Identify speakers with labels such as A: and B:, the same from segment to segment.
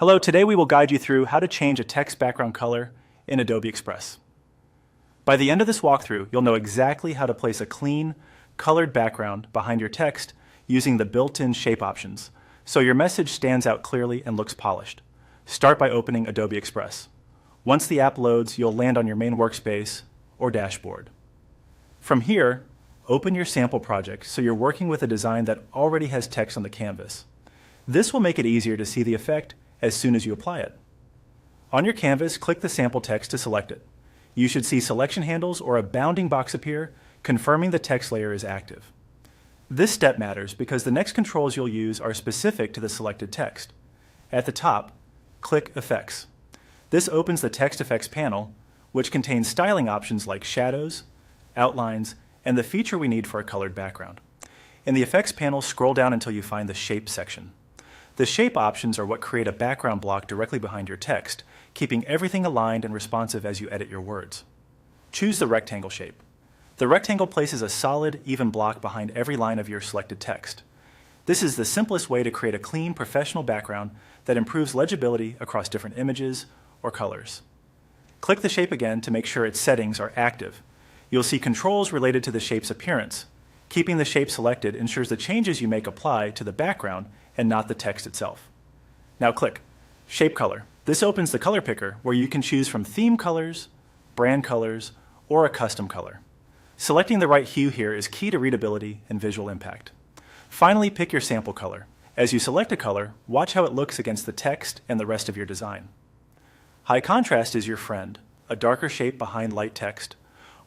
A: Hello, today we will guide you through how to change a text background color in Adobe Express. By the end of this walkthrough, you'll know exactly how to place a clean, colored background behind your text using the built-in shape options, so your message stands out clearly and looks polished. Start by opening Adobe Express. Once the app loads, you'll land on your main workspace or dashboard. From here, open your sample project so you're working with a design that already has text on the canvas. This will make it easier to see the effect as soon as you apply it. On your canvas, click the sample text to select it. You should see selection handles or a bounding box appear, confirming the text layer is active. This step matters because the next controls you'll use are specific to the selected text. At the top, click Effects. This opens the Text Effects panel, which contains styling options like shadows, outlines, and the feature we need for a colored background. In the Effects panel, scroll down until you find the Shape section. The shape options are what create a background block directly behind your text, keeping everything aligned and responsive as you edit your words. Choose the rectangle shape. The rectangle places a solid, even block behind every line of your selected text. This is the simplest way to create a clean, professional background that improves legibility across different images or colors. Click the shape again to make sure its settings are active. You'll see controls related to the shape's appearance. Keeping the shape selected ensures the changes you make apply to the background and not the text itself. Now click Shape Color. This opens the color picker where you can choose from theme colors, brand colors, or a custom color. Selecting the right hue here is key to readability and visual impact. Finally, pick your sample color. As you select a color, watch how it looks against the text and the rest of your design. High contrast is your friend. A darker shape behind light text,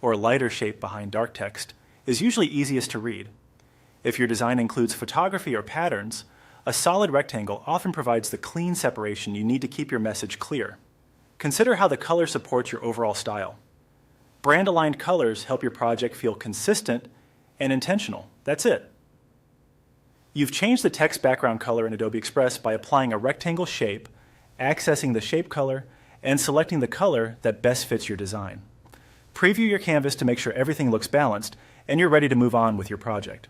A: or a lighter shape behind dark text, is usually easiest to read. If your design includes photography or patterns, a solid rectangle often provides the clean separation you need to keep your message clear. Consider how the color supports your overall style. Brand-aligned colors help your project feel consistent and intentional. That's it. You've changed the text background color in Adobe Express by applying a rectangle shape, accessing the shape color, and selecting the color that best fits your design. Preview your canvas to make sure everything looks balanced and you're ready to move on with your project.